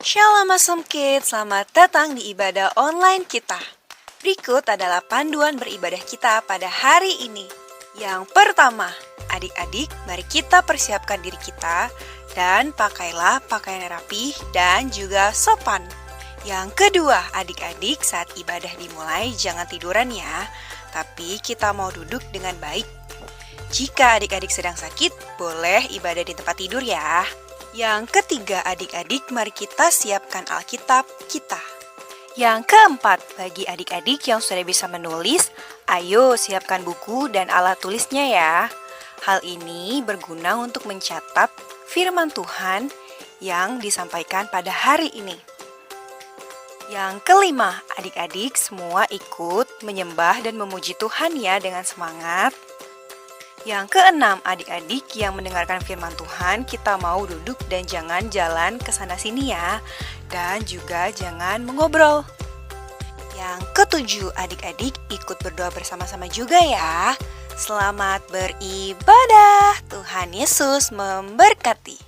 Shalom Awesome Kids, selamat datang di ibadah online kita. Berikut adalah panduan beribadah kita pada hari ini. Yang pertama, adik-adik, mari kita persiapkan diri kita dan pakailah pakaian rapi dan juga sopan. Yang kedua, adik-adik, saat ibadah dimulai jangan tiduran ya, tapi kita mau duduk dengan baik. Jika adik-adik sedang sakit, boleh ibadah di tempat tidur ya. Yang ketiga, adik-adik, mari kita siapkan Alkitab kita. Yang keempat, bagi adik-adik yang sudah bisa menulis, ayo siapkan buku dan alat tulisnya ya. Hal ini berguna untuk mencatat firman Tuhan yang disampaikan pada hari ini. Yang kelima, adik-adik semua ikut menyembah dan memuji Tuhan ya dengan semangat. Yang keenam, adik-adik yang mendengarkan firman Tuhan, kita mau duduk dan jangan jalan ke sana sini ya. Dan juga jangan mengobrol. Yang ketujuh, adik-adik ikut berdoa bersama-sama juga ya. Selamat beribadah. Tuhan Yesus memberkati.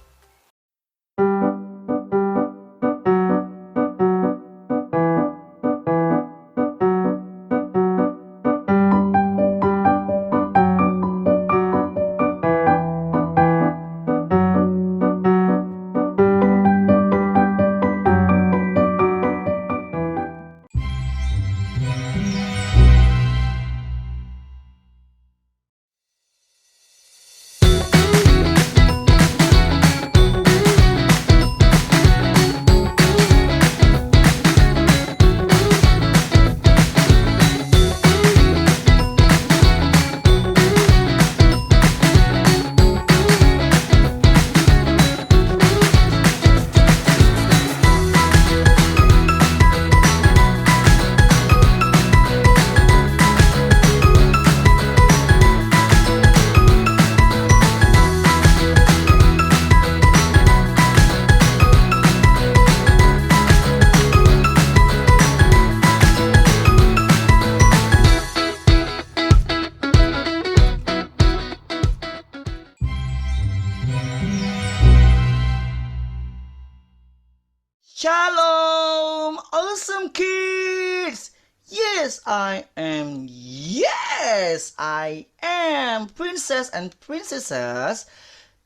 Shalom, awesome kids! Yes, I am. Yes, I am. Princess and princesses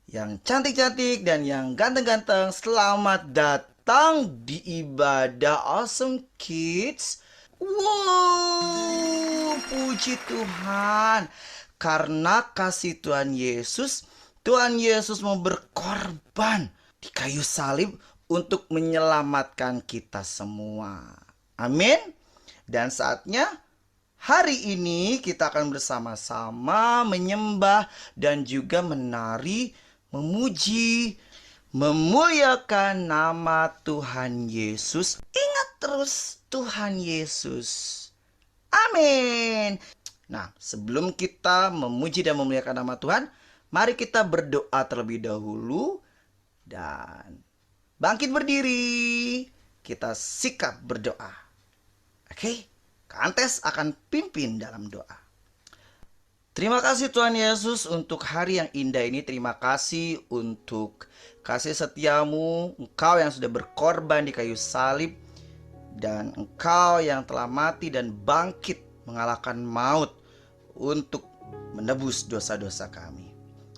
yang cantik-cantik dan yang ganteng-ganteng, selamat datang di ibadah Awesome Kids. Wow, puji Tuhan. Karena kasih Tuhan Yesus mau berkorban di kayu salib untuk menyelamatkan kita semua. Amin. Dan saatnya hari ini kita akan bersama-sama menyembah dan juga menari, memuji, memuliakan nama Tuhan Yesus. Ingat terus Tuhan Yesus. Amin. Nah, sebelum kita memuji dan memuliakan nama Tuhan, mari kita berdoa terlebih dahulu dan bangkit berdiri, kita sikap berdoa. Oke, Kantes akan pimpin dalam doa. Terima kasih Tuhan Yesus untuk hari yang indah ini. Terima kasih untuk kasih setiamu, Engkau yang sudah berkorban di kayu salib, dan Engkau yang telah mati dan bangkit mengalahkan maut untuk menebus dosa-dosa kami.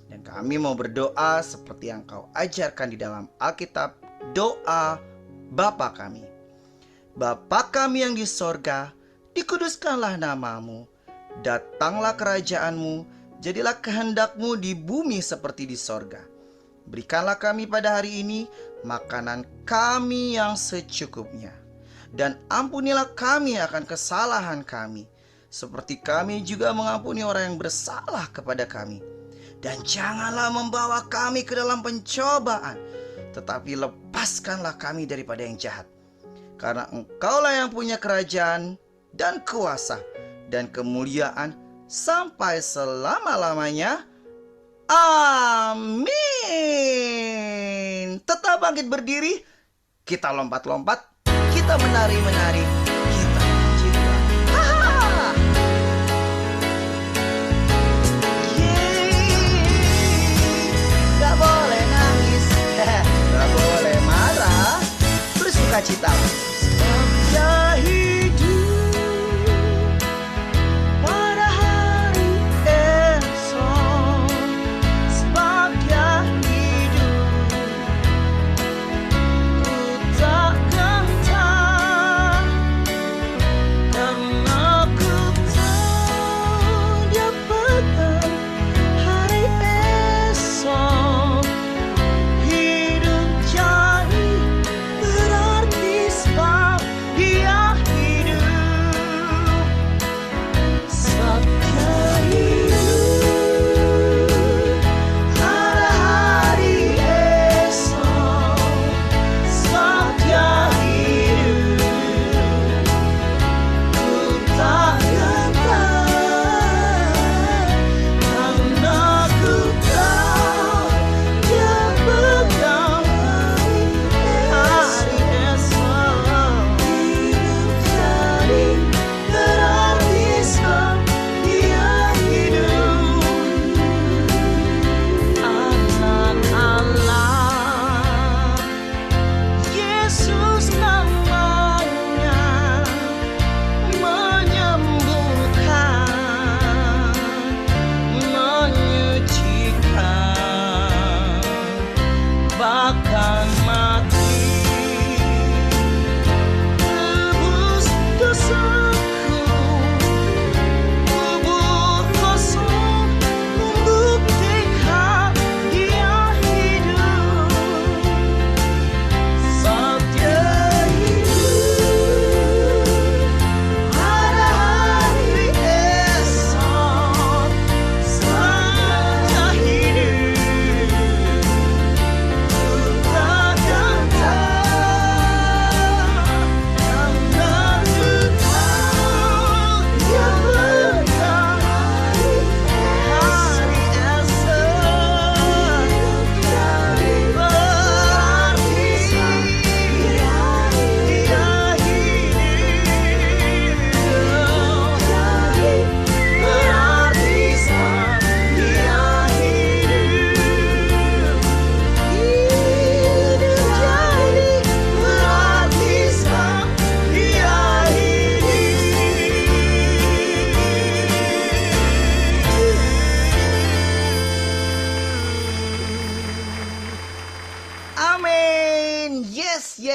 Dan kami mau berdoa seperti yang Kau ajarkan di dalam Alkitab. Doa Bapa kami. Bapa kami yang di sorga, dikuduskanlah namamu. Datanglah kerajaanmu, jadilah kehendakmu di bumi seperti di sorga. Berikanlah kami pada hari ini makanan kami yang secukupnya. Dan ampunilah kami akan kesalahan kami, seperti kami juga mengampuni orang yang bersalah kepada kami. Dan janganlah membawa kami ke dalam pencobaan, tetapi lepaskanlah kami daripada yang jahat. Karena Engkaulah yang punya kerajaan dan kuasa dan kemuliaan sampai selama-lamanya. Amin. Tetap bangkit berdiri. Kita lompat-lompat. Kita menari-menari. Kita puji Tuhan. Gak boleh nangis. Gak boleh marah.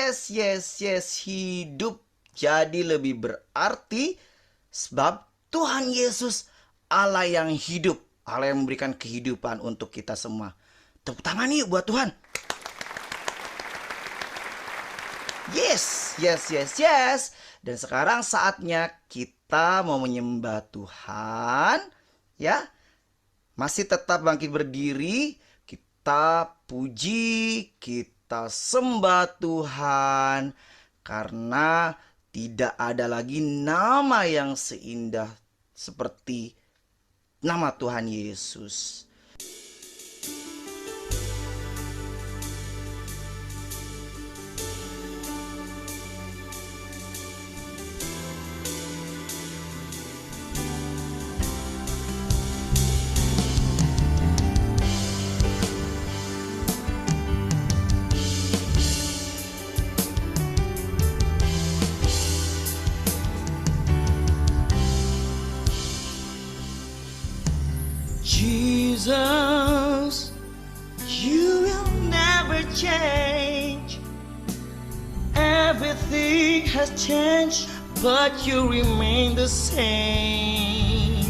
Yes. Hidup jadi lebih berarti sebab Tuhan Yesus Allah yang hidup, Allah yang memberikan kehidupan untuk kita semua. Tepuk tangan yuk buat Tuhan. Yes. Dan sekarang saatnya kita mau menyembah Tuhan, ya. Masih tetap bangkit berdiri, kita puji, kita sembah Tuhan, karena tidak ada lagi nama yang seindah seperti nama Tuhan Yesus. Jesus, you will never change. Everything has changed, but you remain the same.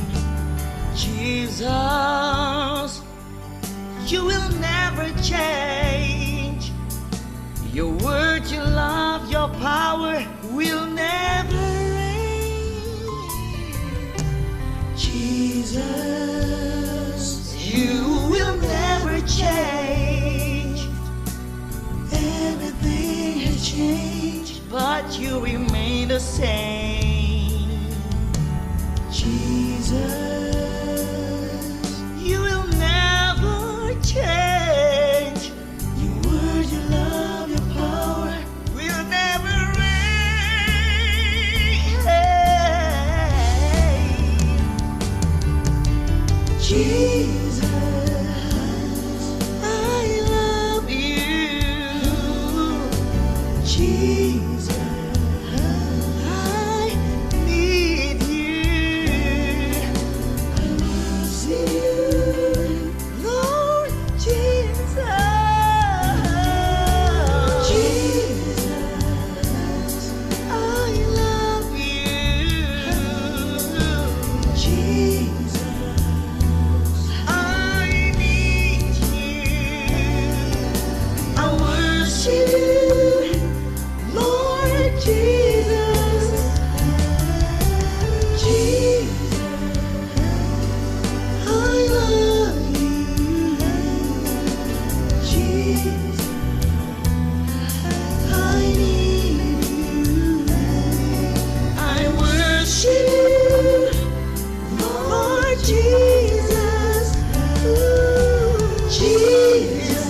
Jesus, you will never change. Your word, your love, your power will never end. Jesus, you will never change. Everything has changed, but you remain the same. Jesus, you will never change. Your word, your love, your power will never end. Jesus, I love you. Jesus, I need you. I worship you, Lord Jesus. Jesus, I love you. Jesus, I need you. I worship you, Lord Jesus. Jesus, I love you. Jesus, I need you. I worship you, Lord Jesus. Jesus,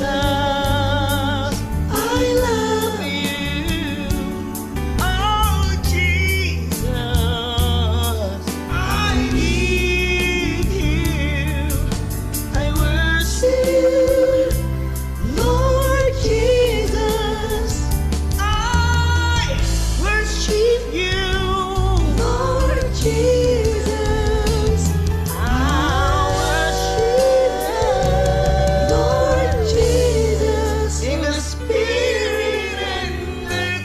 I love you. Oh, Jesus, I need you. I worship you, Lord Jesus. I worship you, Lord Jesus. I worship you, Lord Jesus, in the spirit and the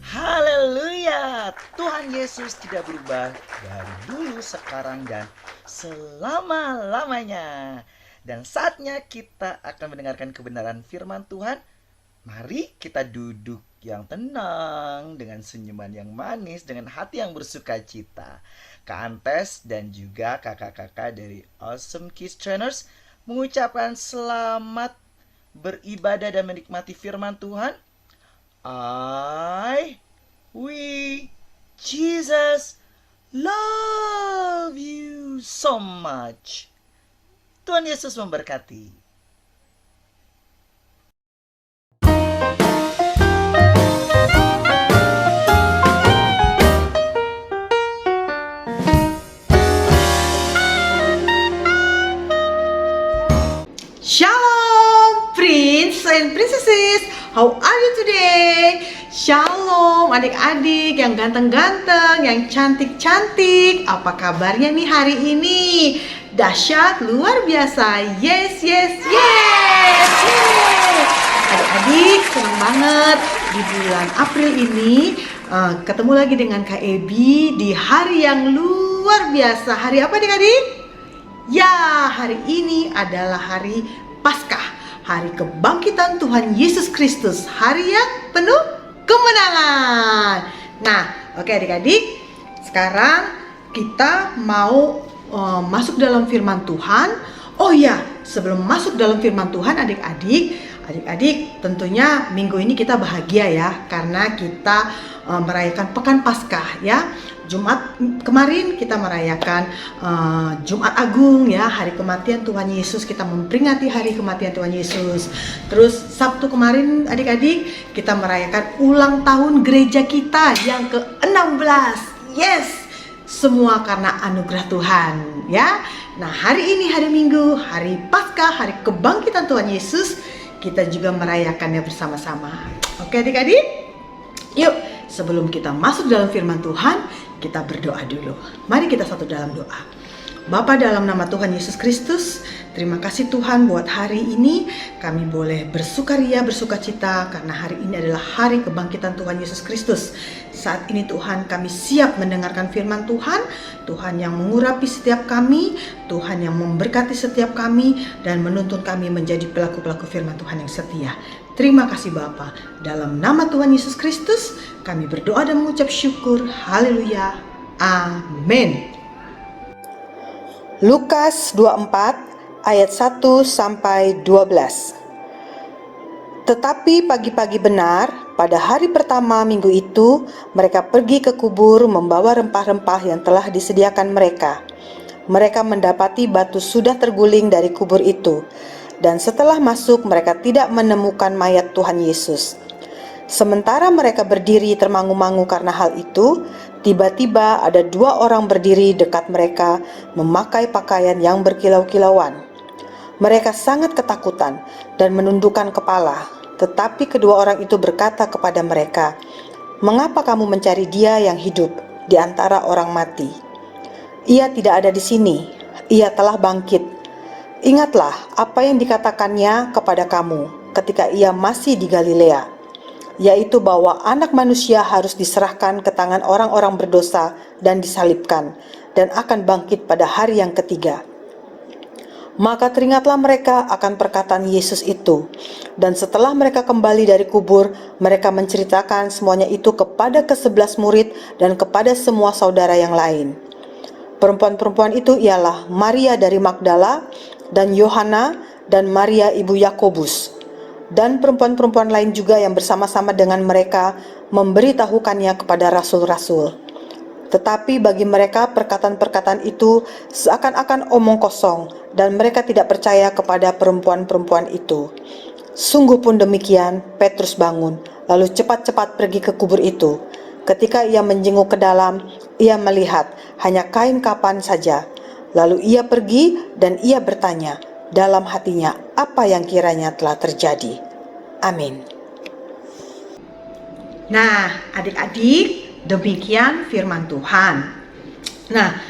Haleluya, Tuhan Yesus tidak berubah dari dulu, sekarang, dan selama-lamanya. Dan saatnya kita akan mendengarkan kebenaran firman Tuhan. Mari kita duduk yang tenang, dengan senyuman yang manis, dengan hati yang bersuka cita. Kak Antes dan juga kakak-kakak dari Awesome Kids Trainers mengucapkan selamat beribadah dan menikmati firman Tuhan. We, Jesus, love you so much. Tuhan Yesus memberkati. Shalom, Prince and Princesses. How are you today? Shalom adik-adik yang ganteng-ganteng, yang cantik-cantik. Apa kabarnya nih hari ini? Dahsyat, luar biasa. Yes, yes, yes. Yeay. Adik-adik senang banget di bulan April ini ketemu lagi dengan Kak Ebi di hari yang luar biasa. Hari apa adik-adik? Ya, hari ini adalah hari Paskah, hari kebangkitan Tuhan Yesus Kristus, hari yang penuh kemenangan. Nah, oke adik-adik, sekarang kita mau masuk dalam firman Tuhan. Oh ya, sebelum masuk dalam firman Tuhan adik-adik tentunya minggu ini kita bahagia ya, karena kita merayakan Pekan Paskah ya. Jumat kemarin kita merayakan Jumat Agung ya, hari kematian Tuhan Yesus. Kita memperingati hari kematian Tuhan Yesus. Terus Sabtu kemarin adik-adik kita merayakan ulang tahun gereja kita yang ke-16. Yes, semua karena anugerah Tuhan ya. Nah, hari ini hari Minggu, hari Paskah, hari kebangkitan Tuhan Yesus, kita juga merayakannya bersama-sama. Oke adik-adik, yuk sebelum kita masuk dalam firman Tuhan, kita berdoa dulu. Mari kita satu dalam doa. Bapa, dalam nama Tuhan Yesus Kristus, terima kasih Tuhan buat hari ini kami boleh bersukaria, bersukacita karena hari ini adalah hari kebangkitan Tuhan Yesus Kristus. Saat ini Tuhan kami siap mendengarkan firman Tuhan, Tuhan yang mengurapi setiap kami, Tuhan yang memberkati setiap kami dan menuntun kami menjadi pelaku-pelaku firman Tuhan yang setia. Terima kasih Bapa. Dalam nama Tuhan Yesus Kristus kami berdoa dan mengucap syukur. Haleluya. Amin. Lukas 24 ayat 1 sampai 12. Tetapi pagi-pagi benar, pada hari pertama minggu itu, mereka pergi ke kubur membawa rempah-rempah yang telah disediakan mereka. Mereka mendapati batu sudah terguling dari kubur itu, dan setelah masuk mereka tidak menemukan mayat Tuhan Yesus. Sementara mereka berdiri termangu-mangu karena hal itu, tiba-tiba ada dua orang berdiri dekat mereka memakai pakaian yang berkilau-kilauan. Mereka sangat ketakutan dan menundukkan kepala, tetapi kedua orang itu berkata kepada mereka, "Mengapa kamu mencari Dia yang hidup di antara orang mati? Ia tidak ada di sini, Ia telah bangkit. Ingatlah apa yang dikatakannya kepada kamu ketika Ia masih di Galilea, yaitu bahwa Anak Manusia harus diserahkan ke tangan orang-orang berdosa dan disalibkan, dan akan bangkit pada hari yang ketiga." Maka teringatlah mereka akan perkataan Yesus itu, dan setelah mereka kembali dari kubur, mereka menceritakan semuanya itu kepada ke-11 murid dan kepada semua saudara yang lain. Perempuan-perempuan itu ialah Maria dari Magdala, dan Yohana, dan Maria ibu Yakobus, dan perempuan-perempuan lain juga yang bersama-sama dengan mereka memberitahukannya kepada rasul-rasul. Tetapi bagi mereka perkataan-perkataan itu seakan-akan omong kosong, dan mereka tidak percaya kepada perempuan-perempuan itu. Sungguh pun demikian, Petrus bangun, lalu cepat-cepat pergi ke kubur itu. Ketika ia menjenguk ke dalam, ia melihat hanya kain kapan saja. Lalu ia pergi dan ia bertanya dalam hatinya apa yang kiranya telah terjadi. Amin. Nah, adik-adik, demikian firman Tuhan. Nah,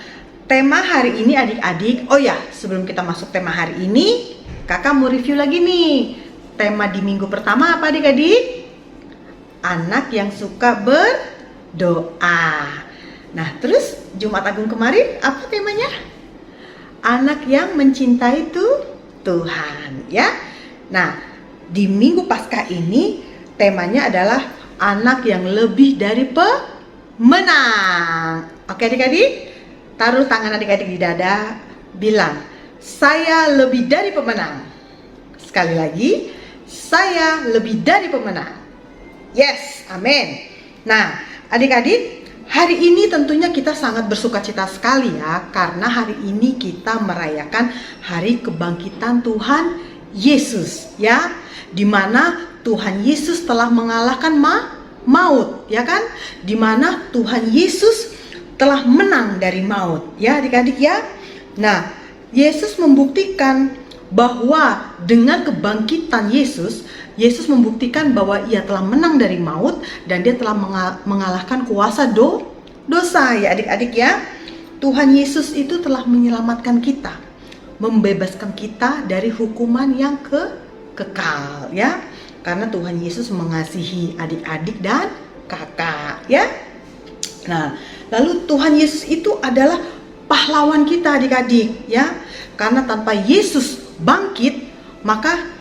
tema hari ini adik-adik, oh ya, sebelum kita masuk tema hari ini, kakak mau review lagi nih. Tema di minggu pertama apa adik-adik? Anak yang suka berdoa. Nah, terus Jumat Agung kemarin apa temanya? Anak yang mencintai Tuhan, ya. Nah, di minggu Paskah ini temanya adalah anak yang lebih dari pemenang. Oke adik-adik, taruh tangan adik-adik di dada, bilang, "Saya lebih dari pemenang." Sekali lagi, saya lebih dari pemenang. Yes, amin. Nah, adik-adik, hari ini tentunya kita sangat bersukacita sekali ya, karena hari ini kita merayakan hari kebangkitan Tuhan Yesus ya, dimana Tuhan Yesus telah mengalahkan maut ya kan, dimana Tuhan Yesus telah menang dari maut ya adik-adik ya. Nah, Yesus membuktikan bahwa dengan kebangkitan Yesus, Yesus membuktikan bahwa ia telah menang dari maut dan dia telah mengalahkan kuasa dosa ya adik-adik ya. Tuhan Yesus itu telah menyelamatkan kita, membebaskan kita dari hukuman yang kekal ya. Karena Tuhan Yesus mengasihi adik-adik dan kakak ya. Nah, lalu Tuhan Yesus itu adalah pahlawan kita adik-adik ya. Karena tanpa Yesus bangkit, maka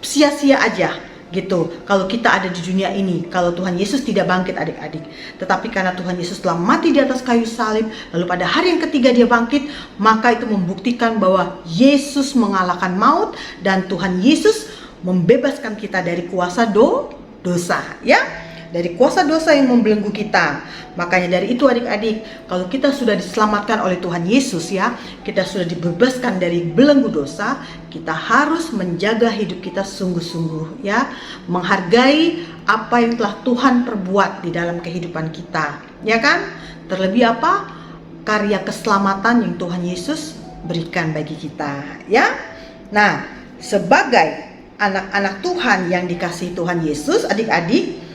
sia-sia aja gitu kalau kita ada di dunia ini, kalau Tuhan Yesus tidak bangkit adik-adik. Tetapi karena Tuhan Yesus telah mati di atas kayu salib, lalu pada hari yang ketiga dia bangkit, maka itu membuktikan bahwa Yesus mengalahkan maut dan Tuhan Yesus membebaskan kita dari kuasa dosa ya, dari kuasa dosa yang membelenggu kita. Makanya dari itu adik-adik, kalau kita sudah diselamatkan oleh Tuhan Yesus ya, kita sudah dibebaskan dari belenggu dosa, kita harus menjaga hidup kita sungguh-sungguh ya, menghargai apa yang telah Tuhan perbuat di dalam kehidupan kita, ya kan? Terlebih apa? Karya keselamatan yang Tuhan Yesus berikan bagi kita ya. Nah, sebagai anak-anak Tuhan yang dikasihi Tuhan Yesus, adik-adik,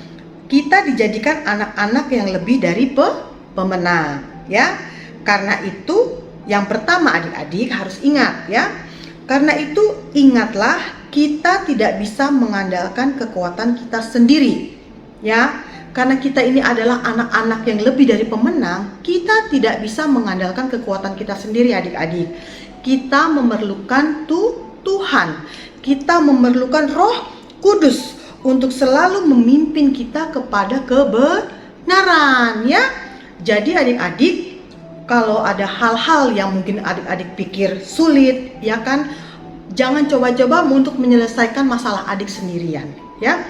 kita dijadikan anak-anak yang lebih dari pemenang ya. Karena itu yang pertama adik-adik harus ingat ya. Karena itu ingatlah, kita tidak bisa mengandalkan kekuatan kita sendiri ya. Karena kita ini adalah anak-anak yang lebih dari pemenang, kita tidak bisa mengandalkan kekuatan kita sendiri adik-adik. Kita memerlukan Tuhan. Kita memerlukan Roh Kudus untuk selalu memimpin kita kepada kebenaran ya. Jadi adik-adik, kalau ada hal-hal yang mungkin adik-adik pikir sulit ya kan, jangan coba-coba untuk menyelesaikan masalah adik sendirian ya.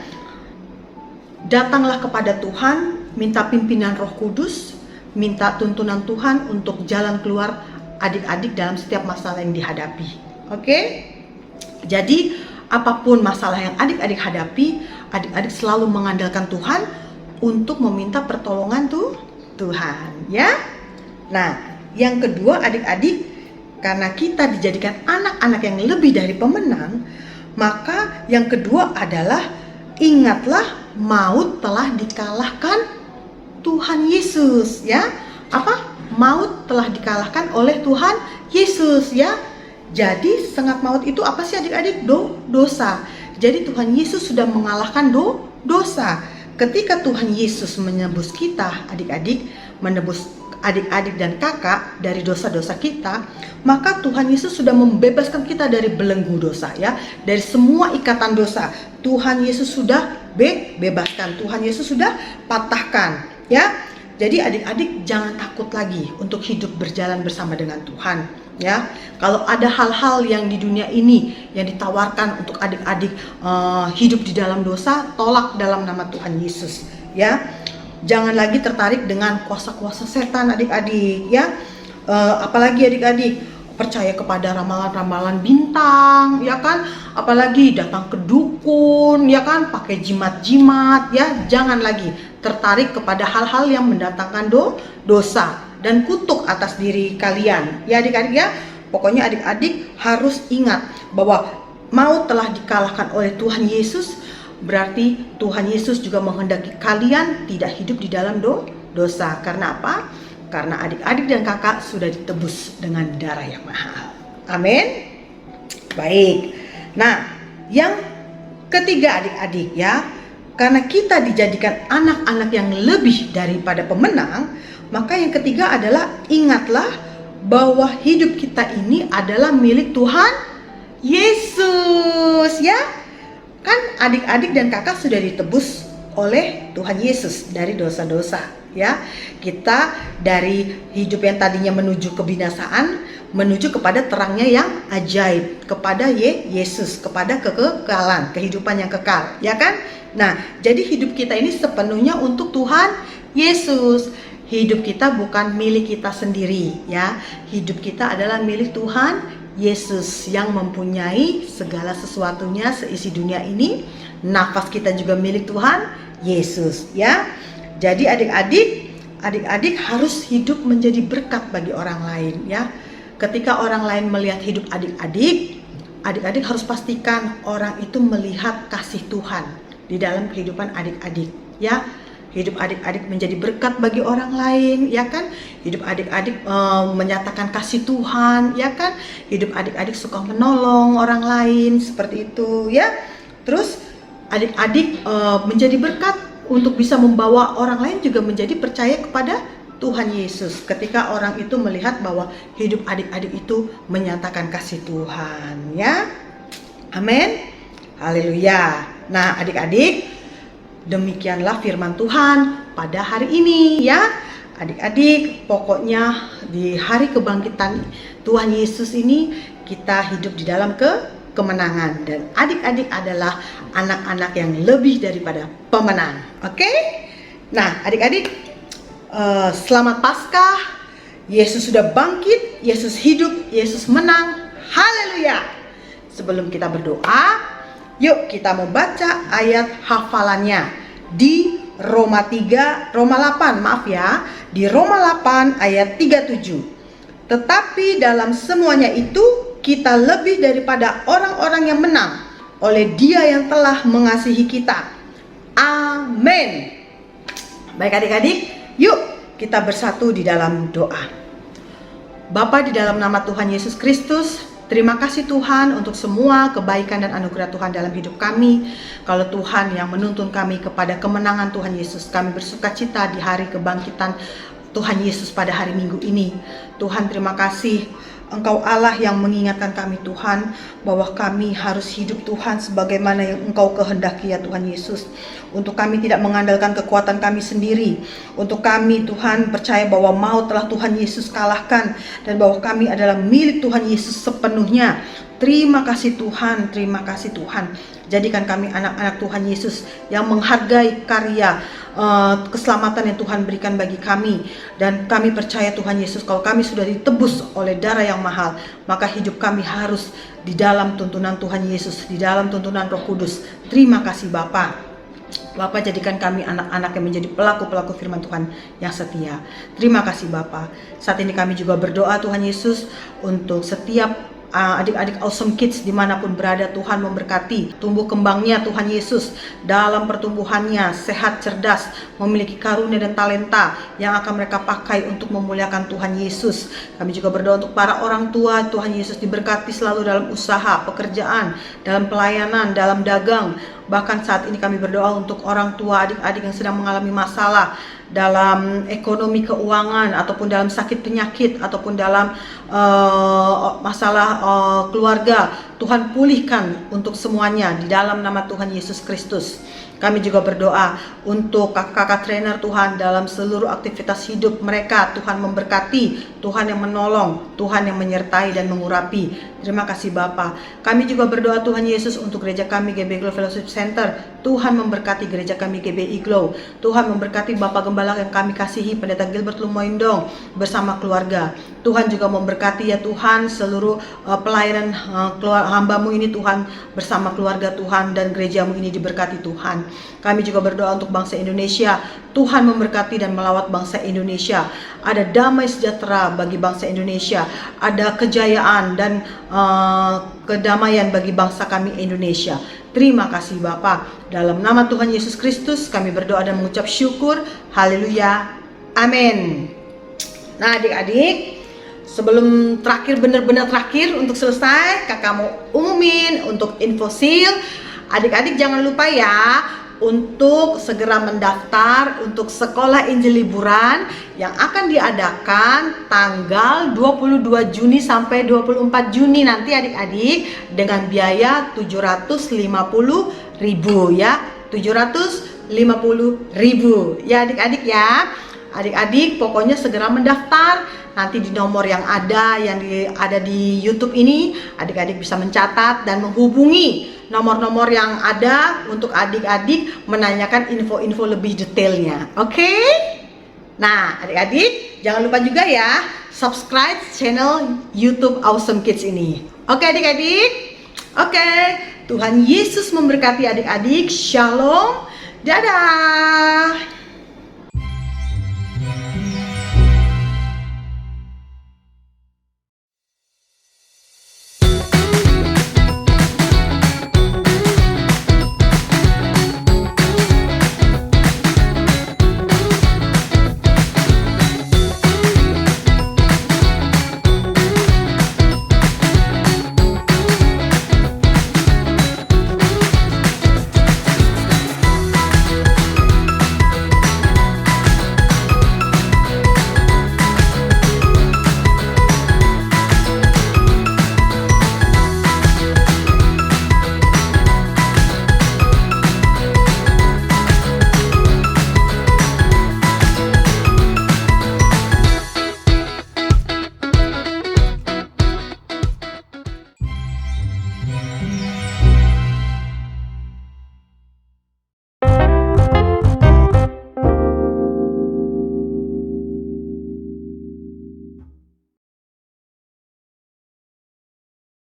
Datanglah kepada Tuhan, minta pimpinan Roh Kudus, minta tuntunan Tuhan untuk jalan keluar adik-adik dalam setiap masalah yang dihadapi. Oke? Jadi apapun masalah yang adik-adik hadapi, adik-adik selalu mengandalkan Tuhan untuk meminta pertolongan Tuhan ya. Nah, yang kedua adik-adik, karena kita dijadikan anak-anak yang lebih dari pemenang, maka yang kedua adalah ingatlah, maut telah dikalahkan Tuhan Yesus ya. Apa? Maut telah dikalahkan oleh Tuhan Yesus ya. Jadi sengat maut itu apa sih adik-adik? Dosa. Jadi Tuhan Yesus sudah mengalahkan dosa. Ketika Tuhan Yesus menebus kita adik-adik, menebus adik-adik dan kakak dari dosa-dosa kita, maka Tuhan Yesus sudah membebaskan kita dari belenggu dosa ya, dari semua ikatan dosa. Tuhan Yesus sudah bebaskan, Tuhan Yesus sudah patahkan ya. Jadi adik-adik jangan takut lagi untuk hidup berjalan bersama dengan Tuhan ya. Kalau ada hal-hal yang di dunia ini yang ditawarkan untuk adik-adik hidup di dalam dosa, tolak dalam nama Tuhan Yesus ya. Jangan lagi tertarik dengan kuasa-kuasa setan adik-adik ya. Apalagi adik-adik percaya kepada ramalan-ramalan bintang ya kan, apalagi datang ke dukun ya kan, pakai jimat-jimat ya. Jangan lagi tertarik kepada hal-hal yang mendatangkan dosa dan kutuk atas diri kalian ya adik-adik ya. Pokoknya adik-adik harus ingat bahwa maut telah dikalahkan oleh Tuhan Yesus. Berarti Tuhan Yesus juga menghendaki kalian tidak hidup di dalam dosa. Karena apa? Karena adik-adik dan kakak sudah ditebus dengan darah yang mahal. Amin. Baik. Nah, yang ketiga adik-adik ya, karena kita dijadikan anak-anak yang lebih daripada pemenang, maka yang ketiga adalah ingatlah bahwa hidup kita ini adalah milik Tuhan Yesus ya. Kan adik-adik dan kakak sudah ditebus oleh Tuhan Yesus dari dosa-dosa ya. Kita dari hidup yang tadinya menuju kebinasaan menuju kepada terangnya yang ajaib, kepada Yesus, kepada kekekalan, kehidupan yang kekal ya kan. Nah, jadi hidup kita ini sepenuhnya untuk Tuhan Yesus. Hidup kita bukan milik kita sendiri ya. Hidup kita adalah milik Tuhan Yesus yang mempunyai segala sesuatunya seisi dunia ini. Nafas kita juga milik Tuhan Yesus ya. Jadi adik-adik harus hidup menjadi berkat bagi orang lain ya. Ketika orang lain melihat hidup adik-adik, adik-adik harus pastikan orang itu melihat kasih Tuhan di dalam kehidupan adik-adik, ya. Hidup adik-adik menjadi berkat bagi orang lain, ya kan? Hidup adik-adik menyatakan kasih Tuhan, ya kan? Hidup adik-adik suka menolong orang lain, seperti itu, ya. Terus adik-adik menjadi berkat untuk bisa membawa orang lain juga menjadi percaya kepada Tuhan Yesus. Ketika orang itu melihat bahwa hidup adik-adik itu menyatakan kasih Tuhan, ya. Amin. Haleluya. Nah, adik-adik, demikianlah firman Tuhan pada hari ini, ya. Adik-adik, pokoknya di hari kebangkitan Tuhan Yesus ini kita hidup di dalam kemenangan, dan adik-adik adalah anak-anak yang lebih daripada pemenang. Oke? Nah, adik-adik, selamat Paskah. Yesus sudah bangkit, Yesus hidup, Yesus menang. Haleluya. Sebelum kita berdoa, yuk kita mau baca ayat hafalannya di Roma 8, maaf ya, di Roma 8 ayat 37. Tetapi dalam semuanya itu kita lebih daripada orang-orang yang menang oleh Dia yang telah mengasihi kita. Amin. Baik adik-adik, yuk kita bersatu di dalam doa. Bapa, di dalam nama Tuhan Yesus Kristus, terima kasih Tuhan untuk semua kebaikan dan anugerah Tuhan dalam hidup kami. Kalau Tuhan yang menuntun kami kepada kemenangan Tuhan Yesus, kami bersuka cita di hari kebangkitan Tuhan Yesus pada hari Minggu ini. Tuhan, terima kasih Engkau Allah yang mengingatkan kami Tuhan, bahwa kami harus hidup Tuhan sebagaimana yang Engkau kehendaki ya Tuhan Yesus. Untuk kami tidak mengandalkan kekuatan kami sendiri. Untuk kami Tuhan percaya bahwa maut telah Tuhan Yesus kalahkan, dan bahwa kami adalah milik Tuhan Yesus sepenuhnya. Terima kasih Tuhan, terima kasih Tuhan. Jadikan kami anak-anak Tuhan Yesus yang menghargai karya keselamatan yang Tuhan berikan bagi kami. Dan kami percaya Tuhan Yesus, kalau kami sudah ditebus oleh darah yang mahal, maka hidup kami harus di dalam tuntunan Tuhan Yesus, di dalam tuntunan Roh Kudus. Terima kasih Bapa. Bapa, jadikan kami anak-anak yang menjadi pelaku-pelaku firman Tuhan yang setia. Terima kasih Bapa. Saat ini kami juga berdoa Tuhan Yesus untuk setiap adik-adik Awesome Kids dimanapun berada. Tuhan memberkati tumbuh kembangnya Tuhan Yesus dalam pertumbuhannya, sehat, cerdas, memiliki karunia dan talenta yang akan mereka pakai untuk memuliakan Tuhan Yesus. Kami juga berdoa untuk para orang tua Tuhan Yesus, diberkati selalu dalam usaha, pekerjaan, dalam pelayanan, dalam dagang. Bahkan saat ini kami berdoa untuk orang tua adik-adik yang sedang mengalami masalah dalam ekonomi keuangan, ataupun dalam sakit penyakit, ataupun dalam masalah keluarga. Tuhan pulihkan untuk semuanya di dalam nama Tuhan Yesus Kristus. Kami juga berdoa untuk kakak-kakak trainer Tuhan dalam seluruh aktivitas hidup mereka. Tuhan memberkati, Tuhan yang menolong, Tuhan yang menyertai dan mengurapi. Terima kasih Bapa. Kami juga berdoa Tuhan Yesus untuk gereja kami GBI Glow Fellowship Center. Tuhan memberkati gereja kami GBI Glow. Tuhan memberkati Bapak Gembala yang kami kasihi, Pendeta Gilbert Lumoindong bersama keluarga. Tuhan juga memberkati ya Tuhan seluruh pelayanan hamba-Mu ini Tuhan, bersama keluarga Tuhan, dan gereja-Mu ini diberkati Tuhan. Kami juga berdoa untuk bangsa Indonesia. Tuhan memberkati dan melawat bangsa Indonesia. Ada damai sejahtera bagi bangsa Indonesia. Ada kejayaan dan kedamaian bagi bangsa kami Indonesia. Terima kasih Bapa. Dalam nama Tuhan Yesus Kristus kami berdoa dan mengucap syukur. Haleluya. Amin. Nah adik-adik, sebelum terakhir, benar-benar terakhir untuk selesai, kakak mau umumin untuk infosil. Adik-adik jangan lupa ya untuk segera mendaftar untuk sekolah Injil liburan yang akan diadakan tanggal 22 Juni sampai 24 Juni nanti adik-adik, dengan biaya 750.000 ya, 750.000 ya adik-adik ya. Adik-adik pokoknya segera mendaftar. Nanti di nomor yang ada di YouTube ini, adik-adik bisa mencatat dan menghubungi nomor-nomor yang ada untuk adik-adik menanyakan info-info lebih detailnya. Oke? Nah, adik-adik jangan lupa juga ya subscribe channel YouTube Awesome Kids ini. Oke adik-adik? Oke, Tuhan Yesus memberkati adik-adik. Shalom. Dadah.